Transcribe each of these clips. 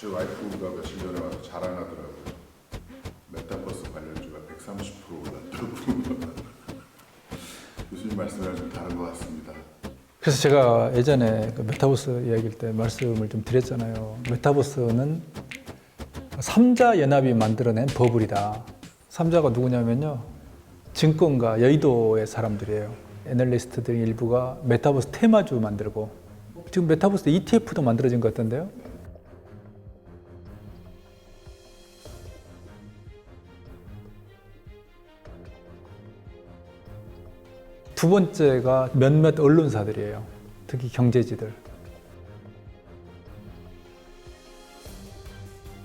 제 와이프가 며칠 전에 와서 자랑하더라고요. 메타버스 관련주가 130% 올랐다고. 교수님 말씀이랑 좀 다른 것 같습니다. 그래서 제가 예전에 그 메타버스 이야기할 때 말씀을 좀 드렸잖아요. 메타버스는 3자 연합이 만들어낸 버블이다. 3자가 누구냐면요. 증권가 여의도의 사람들이에요. 애널리스트들 일부가 메타버스 테마주 만들고 지금 메타버스 ETF도 만들어진 것 같던데요. 두 번째가 몇몇 언론사들이에요. 특히 경제지들.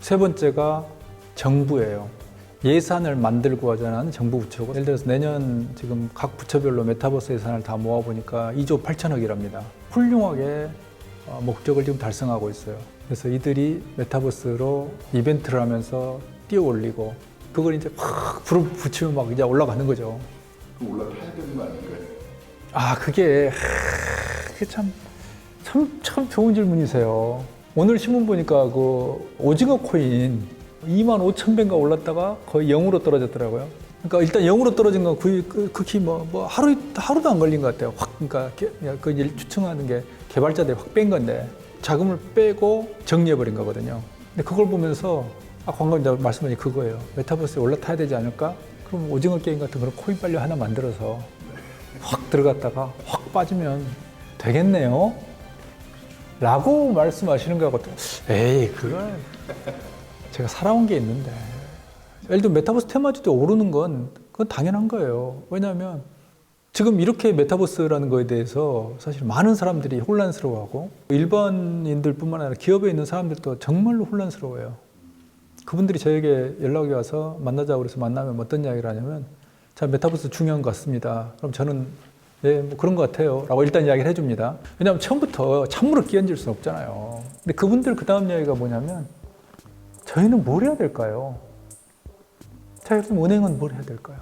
세 번째가 정부예요. 예산을 만들고 하자는 정부 부처고, 예를 들어서 내년 지금 각 부처별로 메타버스 예산을 다 모아보니까 2조 8천억이랍니다. 훌륭하게 목적을 지금 달성하고 있어요. 그래서 이들이 메타버스로 이벤트를 하면서 띄워 올리고, 그걸 이제 확 불을 붙이면 막 이제 올라가는 거죠. 그럼 올라타야 되는 거 아닌가요? 그게 참 좋은 질문이세요. 오늘 신문 보니까 그 오징어 코인 25,000배인가 올랐다가 거의 0으로 떨어졌더라고요. 그러니까 일단 0으로 떨어진 건 극히 하루도 안 걸린 것 같아요. 확, 그러니까 그 일 추측하는 게 개발자들이 확 뺀 건데 자금을 빼고 정리해버린 거거든요. 근데 그걸 보면서 관광자 말씀하신 그거예요. 메타버스에 올라타야 되지 않을까? 그럼 오징어 게임 같은 그런 코인 빨리 하나 만들어서 확 들어갔다가 확 빠지면 되겠네요? 라고 말씀하시는 거하고 에이 그건 제가 살아온 게 있는데, 예를 들어 메타버스 테마주도 오르는 건 그건 당연한 거예요. 왜냐하면 지금 이렇게 메타버스라는 거에 대해서 사실 많은 사람들이 혼란스러워하고 일반인들 뿐만 아니라 기업에 있는 사람들도 정말로 혼란스러워요. 그분들이 저에게 연락이 와서 만나자고 그래서 만나면 어떤 이야기를 하냐면, 자, 메타버스 중요한 것 같습니다. 그럼 저는 네, 뭐 그런 것 같아요. 라고 일단 이야기를 해줍니다. 왜냐하면 처음부터 찬물을 끼얹을 수는 없잖아요. 근데 그분들 그 다음 이야기가 뭐냐면, 저희는 뭘 해야 될까요? 자, 예를 들면 은행은 뭘 해야 될까요?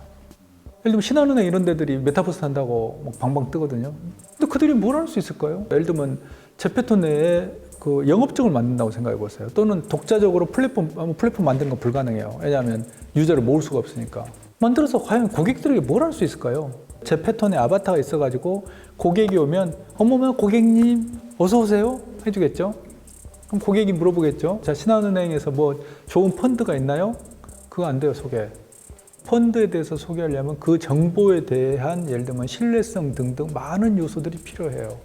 예를 들면 신한은행 이런 데들이 메타버스 한다고 막 방방 뜨거든요. 근데 그들이 뭘 할 수 있을까요? 예를 들면 제페토 내에 그 영업증을 만든다고 생각해 보세요. 또는 독자적으로 플랫폼 만드는 건 불가능해요. 왜냐하면 유저를 모을 수가 없으니까. 만들어서 과연 고객들에게 뭘 할 수 있을까요? 제 패턴에 아바타가 있어가지고 고객이 오면 어머머 고객님 어서 오세요 해주겠죠. 그럼 고객이 물어보겠죠. 자, 신한은행에서 뭐 좋은 펀드가 있나요? 그거 안 돼요. 소개. 펀드에 대해서 소개하려면 그 정보에 대한 예를 들면 신뢰성 등등 많은 요소들이 필요해요.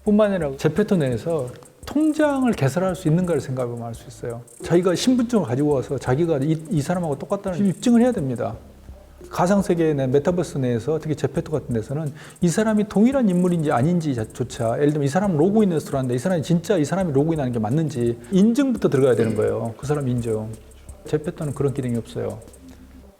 뿐만 아니라 제 패턴 내에서 통장을 개설할 수 있는가를 생각해보면 알 수 있어요. 자기가 신분증을 가지고 와서 자기가 이 사람하고 똑같다는 입증을 해야 됩니다. 가상세계 내 메타버스 내에서 특히 제페토 같은 데서는 이 사람이 동일한 인물인지 아닌지조차, 예를 들면 이 사람 로그인해서 들어왔는데 이 사람이 진짜 이 사람이 로그인하는 게 맞는지 인증부터 들어가야 되는 거예요. 그 사람 인증. 제페토는 그런 기능이 없어요.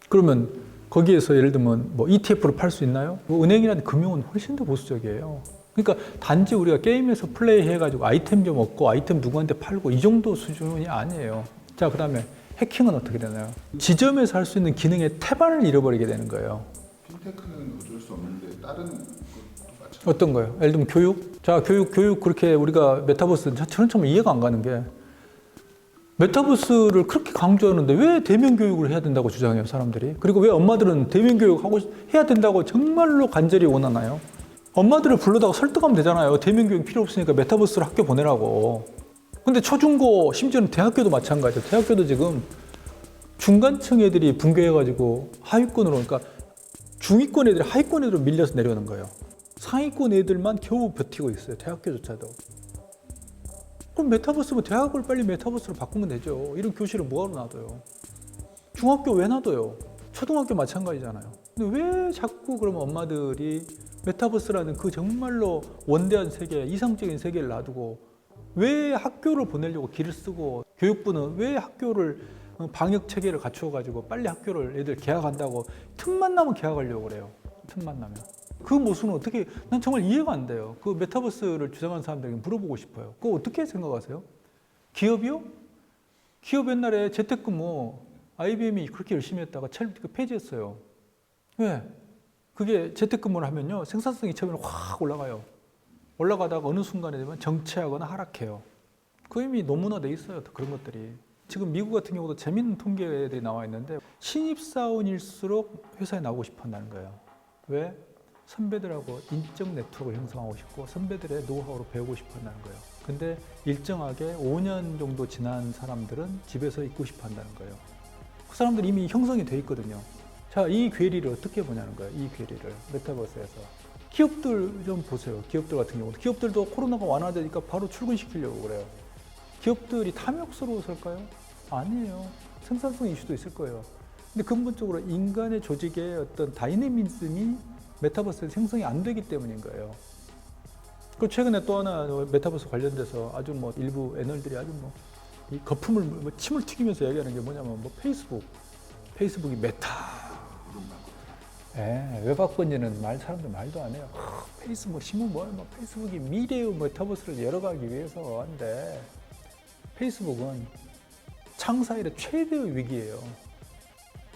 그러면 거기에서 예를 들면 뭐 ETF를 팔 수 있나요? 뭐 은행이라든 금융은 훨씬 더 보수적이에요. 그러니까 단지 우리가 게임에서 플레이 해가지고 아이템 좀 얻고 아이템 누구한테 팔고 이 정도 수준이 아니에요. 자, 그 다음에 해킹은 어떻게 되나요? 지점에서 할 수 있는 기능의 태반을 잃어버리게 되는 거예요. 핀테크는 어쩔 수 없는데 다른 것도 마찬가지. 어떤 거요? 예를 들면 교육? 자, 교육 그렇게 우리가 메타버스, 저는 참 이해가 안 가는 게, 메타버스를 그렇게 강조하는데 왜 대면 교육을 해야 된다고 주장해요, 사람들이? 그리고 왜 엄마들은 대면 교육 해야 된다고 정말로 간절히 원하나요? 엄마들을 불러다가 설득하면 되잖아요. 대면 교육 필요 없으니까 메타버스를 학교 보내라고. 근데 초중고, 심지어는 대학교도 마찬가지예요. 대학교도 지금 중간층 애들이 붕괴해가지고 하위권으로, 그러니까 중위권 애들이 하위권 애들로 밀려서 내려오는 거예요. 상위권 애들만 겨우 버티고 있어요. 대학교조차도. 그럼 메타버스면 대학을 빨리 메타버스로 바꾸면 되죠. 이런 교실을 뭐하러 놔둬요? 중학교 왜 놔둬요? 초등학교 마찬가지잖아요. 근데 왜 자꾸 그러면 엄마들이 메타버스라는 그 정말로 원대한 세계, 이상적인 세계를 놔두고 왜 학교를 보내려고 길을 쓰고, 교육부는 왜 학교를 방역 체계를 갖추어 가지고 빨리 학교를 애들 개학한다고 틈만 나면 개학하려고 그래요. 틈만 나면. 그 모습은 어떻게, 난 정말 이해가 안 돼요. 그 메타버스를 주장하는 사람들에게 물어보고 싶어요. 그거 어떻게 생각하세요? 기업이요? 기업 옛날에 재택근무 IBM이 그렇게 열심히 했다가 폐지했어요. 왜? 그게 재택근무를 하면요, 생산성이 처음에 확 올라가요. 올라가다가 어느 순간에 되면 정체하거나 하락해요. 그 이미 논문화돼 있어요. 그런 것들이. 지금 미국 같은 경우도 재밌는 통계들이 나와 있는데 신입사원일수록 회사에 나오고 싶어 한다는 거예요. 왜? 선배들하고 인적 네트워크를 형성하고 싶고 선배들의 노하우로 배우고 싶어 한다는 거예요. 근데 일정하게 5년 정도 지난 사람들은 집에서 있고 싶어 한다는 거예요. 그 사람들이 이미 형성이 돼 있거든요. 자, 이 괴리를 어떻게 보냐는 거예요. 이 괴리를 메타버스에서. 기업들 좀 보세요. 기업들 같은 경우도. 기업들도 코로나가 완화되니까 바로 출근시키려고 그래요. 기업들이 탐욕스러워서일까요? 아니에요. 생산성 이슈도 있을 거예요. 근데 근본적으로 인간의 조직의 어떤 다이내미즘이 메타버스에 생성이 안 되기 때문인 거예요. 그리고 최근에 또 하나 메타버스 관련돼서 아주 뭐 일부 애널들이 아주 뭐 이 거품을 뭐 침을 튀기면서 얘기하는 게 뭐냐면 뭐 페이스북이 메타. 왜 바꾼지는 사람들 말도 안 해요. 페이스북 신문 뭐 페이스북이 미래의 메타버스를 열어가기 위해서 한데 페이스북은 창사 이래 최대의 위기예요.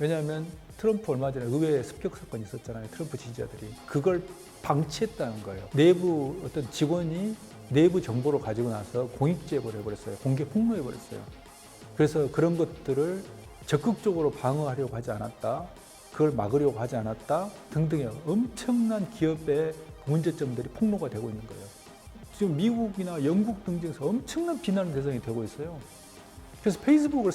왜냐하면 트럼프 얼마 전에 의회 습격 사건이 있었잖아요. 트럼프 지지자들이. 그걸 방치했다는 거예요. 내부 어떤 직원이 내부 정보를 가지고 나서 공익제보를 해버렸어요. 공개 폭로해버렸어요. 그래서 그런 것들을 적극적으로 방어하려고 하지 않았다. 그걸 막으려고 하지 않았다. 등등의 엄청난 기업의 문제점들이 폭로가 되고 있는 거예요. 지금 미국이나 영국 등등에서 엄청난 비난 대상이 되고 있어요. 그래서 페이스북을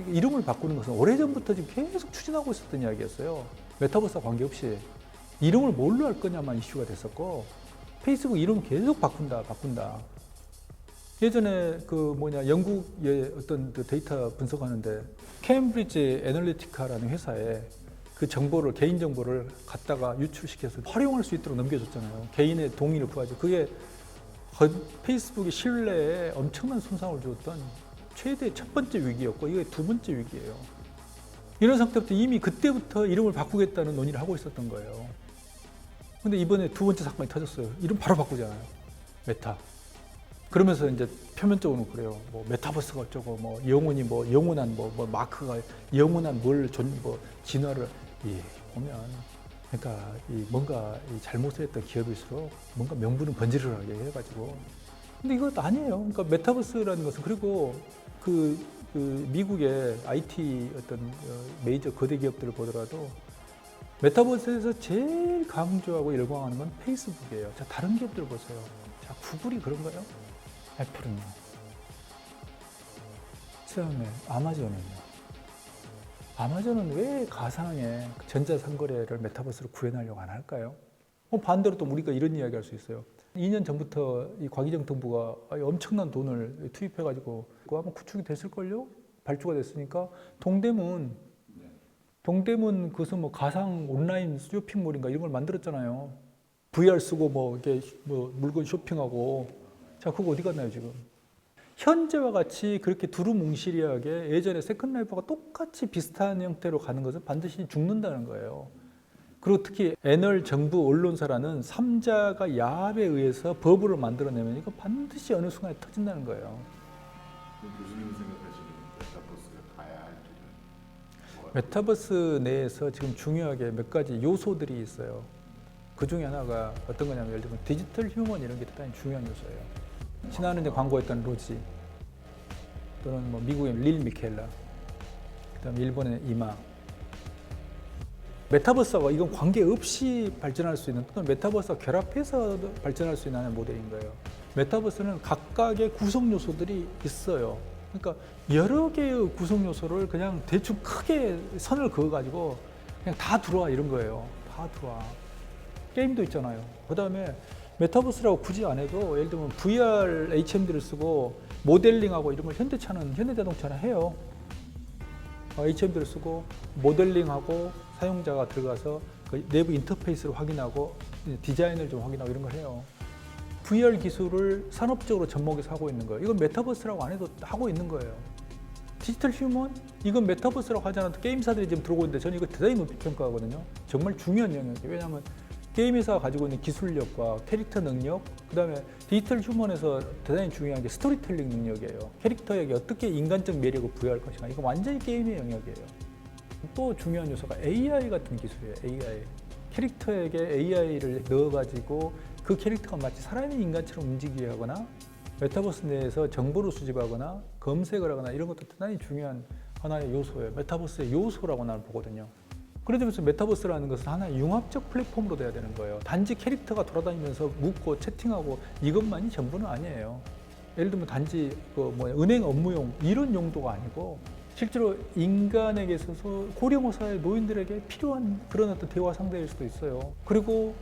이름을 바꾸는 것은 오래전부터 지금 계속 추진하고 있었던 이야기였어요. 메타버스와 관계없이 이름을 뭘로 할 거냐만 이슈가 됐었고 페이스북 이름 계속 바꾼다. 예전에 영국의 어떤 데이터 분석하는데 케임브리지 애널리티카라는 회사에 그 정보를 개인 정보를 갖다가 유출시켜서 활용할 수 있도록 넘겨줬잖아요. 개인의 동의를 구하죠. 그게 페이스북의 신뢰에 엄청난 손상을 주었던 최대 첫 번째 위기였고 이게 두 번째 위기예요. 이런 상태부터 이미 그때부터 이름을 바꾸겠다는 논의를 하고 있었던 거예요. 근데 이번에 두 번째 사건이 터졌어요. 이름 바로 바꾸잖아요. 메타. 그러면서 이제 표면적으로는 그래요. 뭐 메타버스가 어쩌고 뭐 영혼이 뭐 영원한 뭐 마크가 영원한 진화를 보면 그러니까 뭔가 잘못을 했던 기업일수록 뭔가 명분은 번지르르하게 해가지고 근데 이것도 아니에요. 그러니까 메타버스라는 것은 그리고 그 미국의 IT 어떤 메이저 거대 기업들을 보더라도 메타버스에서 제일 강조하고 열광하는 건 페이스북이에요. 자, 다른 기업들 보세요. 자, 구글이 그런가요? 애플은요? 그다음에 아마존은 왜 가상의 전자상거래를 메타버스로 구현하려고 안 할까요? 반대로 또 우리가 이런 이야기 할 수 있어요. 2년 전부터 이 과기정 정부가 엄청난 돈을 투입해가지고 그거 아마 구축이 됐을걸요? 발주가 됐으니까 동대문 그것은 뭐 가상 온라인 쇼핑몰인가 이런 걸 만들었잖아요. VR 쓰고 이렇게 물건 쇼핑하고. 자, 그거 어디 갔나요, 지금? 현재와 같이 그렇게 두루뭉실하게 예전에 세컨라이프가 똑같이 비슷한 형태로 가는 것은 반드시 죽는다는 거예요. 그리고 특히 애널 정부 언론사라는 3자가 야합에 의해서 버블을 만들어내면 이거 반드시 어느 순간에 터진다는 거예요. 교수님 생각하시는 메타버스가 가야 할 길은 메타버스 내에서 지금 중요하게 몇 가지 요소들이 있어요. 그 중에 하나가 어떤 거냐면 예를 들면 디지털 휴먼 이런 게 대단히 중요한 요소예요. 지난해 이제 광고했던 로지 또는 뭐 미국의 릴 미켈라 그다음에 일본의 이마 메타버스와 이건 관계없이 발전할 수 있는 또는 메타버스와 결합해서 발전할 수 있는 모델인 거예요. 메타버스는 각각의 구성 요소들이 있어요. 그러니까 여러 개의 구성 요소를 그냥 대충 크게 선을 그어가지고 그냥 다 들어와 이런 거예요. 다 들어와. 게임도 있잖아요. 그 다음에 메타버스라고 굳이 안 해도 예를 들면 VR HMD를 쓰고 모델링하고 이런 걸 현대자동차는 해요. HMD를 쓰고 모델링하고 사용자가 들어가서 그 내부 인터페이스를 확인하고 디자인을 좀 확인하고 이런 걸 해요. VR 기술을 산업적으로 접목해서 하고 있는 거예요. 이건 메타버스라고 안 해도 하고 있는 거예요. 디지털 휴먼? 이건 메타버스라고 하지 않아도 게임사들이 지금 들어오고 있는데 저는 이거 대단히 높이 평가하거든요. 정말 중요한 영역이에요. 왜냐하면 게임 회사가 가지고 있는 기술력과 캐릭터 능력, 그 다음에 디지털 휴먼에서 대단히 중요한 게 스토리텔링 능력이에요. 캐릭터에게 어떻게 인간적 매력을 부여할 것인가. 이거 완전히 게임의 영역이에요. 또 중요한 요소가 AI 같은 기술이에요. AI. 캐릭터에게 AI를 넣어가지고 그 캐릭터가 마치 살아있는 인간처럼 움직이게 하거나 메타버스 내에서 정보를 수집하거나 검색을 하거나 이런 것도 대단히 중요한 하나의 요소예요. 메타버스의 요소라고 나는 보거든요. 그런 점에서 메타버스라는 것은 하나의 융합적 플랫폼으로 돼야 되는 거예요. 단지 캐릭터가 돌아다니면서 묻고 채팅하고 이것만이 전부는 아니에요. 예를 들면 단지 은행 업무용 이런 용도가 아니고 실제로 인간에게 있어서 고령화 사회 노인들에게 필요한 그런 어떤 대화 상대일 수도 있어요. 그리고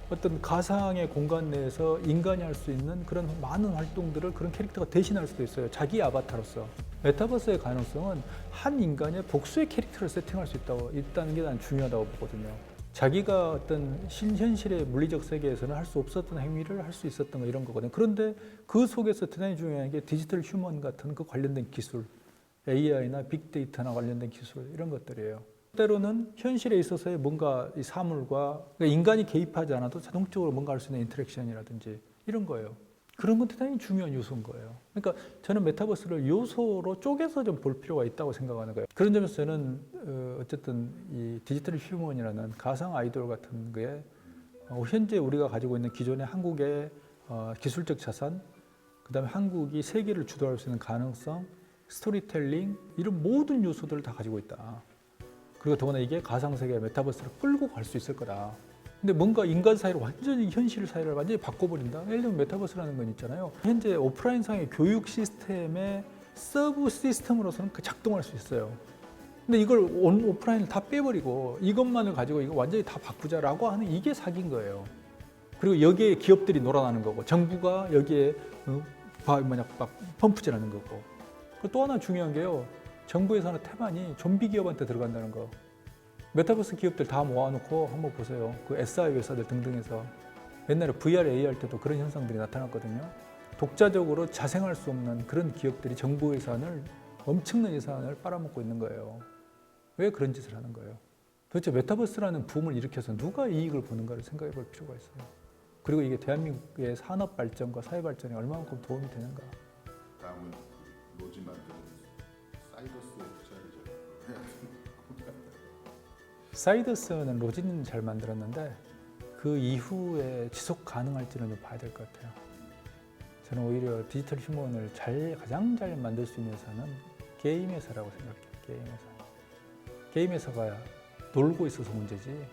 어떤 가상의 공간 내에서 인간이 할 수 있는 그런 많은 활동들을 그런 캐릭터가 대신할 수도 있어요. 자기 아바타로서. 메타버스의 가능성은 한 인간의 복수의 캐릭터를 세팅할 수 있다는 게 난 중요하다고 보거든요. 자기가 어떤 신현실의 물리적 세계에서는 할 수 없었던 행위를 할 수 있었던 거 이런 거거든요. 그런데 그 속에서 대단히 중요한 게 디지털 휴먼 같은 그 관련된 기술, AI나 빅데이터나 관련된 기술 이런 것들이에요. 때로는 현실에 있어서의 뭔가 이 사물과 그러니까 인간이 개입하지 않아도 자동적으로 뭔가 할 수 있는 인터랙션이라든지 이런 거예요. 그런 건 대단히 중요한 요소인 거예요. 그러니까 저는 메타버스를 요소로 쪼개서 좀 볼 필요가 있다고 생각하는 거예요. 그런 점에서 저는 어쨌든 이 디지털 휴먼이라는 가상 아이돌 같은 게 현재 우리가 가지고 있는 기존의 한국의 기술적 자산, 그다음에 한국이 세계를 주도할 수 있는 가능성, 스토리텔링 이런 모든 요소들을 다 가지고 있다. 그리고 더구나 이게 가상세계 메타버스를 끌고 갈 수 있을 거다. 근데 뭔가 인간 사회를 완전히 현실 사회를 완전히 바꿔버린다. 예를 들면 메타버스라는 건 있잖아요. 현재 오프라인상의 교육 시스템의 서브 시스템으로서는 작동할 수 있어요. 근데 이걸 오프라인을 다 빼버리고 이것만을 가지고 이거 완전히 다 바꾸자라고 하는 이게 사기인 거예요. 그리고 여기에 기업들이 놀아나는 거고 정부가 여기에 막 펌프질하는 거고. 또 하나 중요한 게요. 정부에서는 태반이 좀비 기업한테 들어간다는 거. 메타버스 기업들 다 모아놓고 한번 보세요. 그 SI 회사들 등등해서 옛날에 VR, A 할 때도 그런 현상들이 나타났거든요. 독자적으로 자생할 수 없는 그런 기업들이 정부 예산을 엄청난 예산을 빨아먹고 있는 거예요. 왜 그런 짓을 하는 거예요? 도대체 메타버스라는 붐을 일으켜서 누가 이익을 보는가를 생각해 볼 필요가 있어요. 그리고 이게 대한민국의 산업 발전과 사회 발전에 얼마만큼 도움이 되는가. 다음은 로지 만드는 사이더스의 투자를 사이더스는 로지는 잘 만들었는데 그 이후에 지속 가능할지는 좀 봐야 될 것 같아요. 저는 오히려 디지털 휴먼을 가장 잘 만들 수 있는 회사는 게임 회사라고 생각해요. 게임 회사. 게임 회사가 놀고 있어서 문제지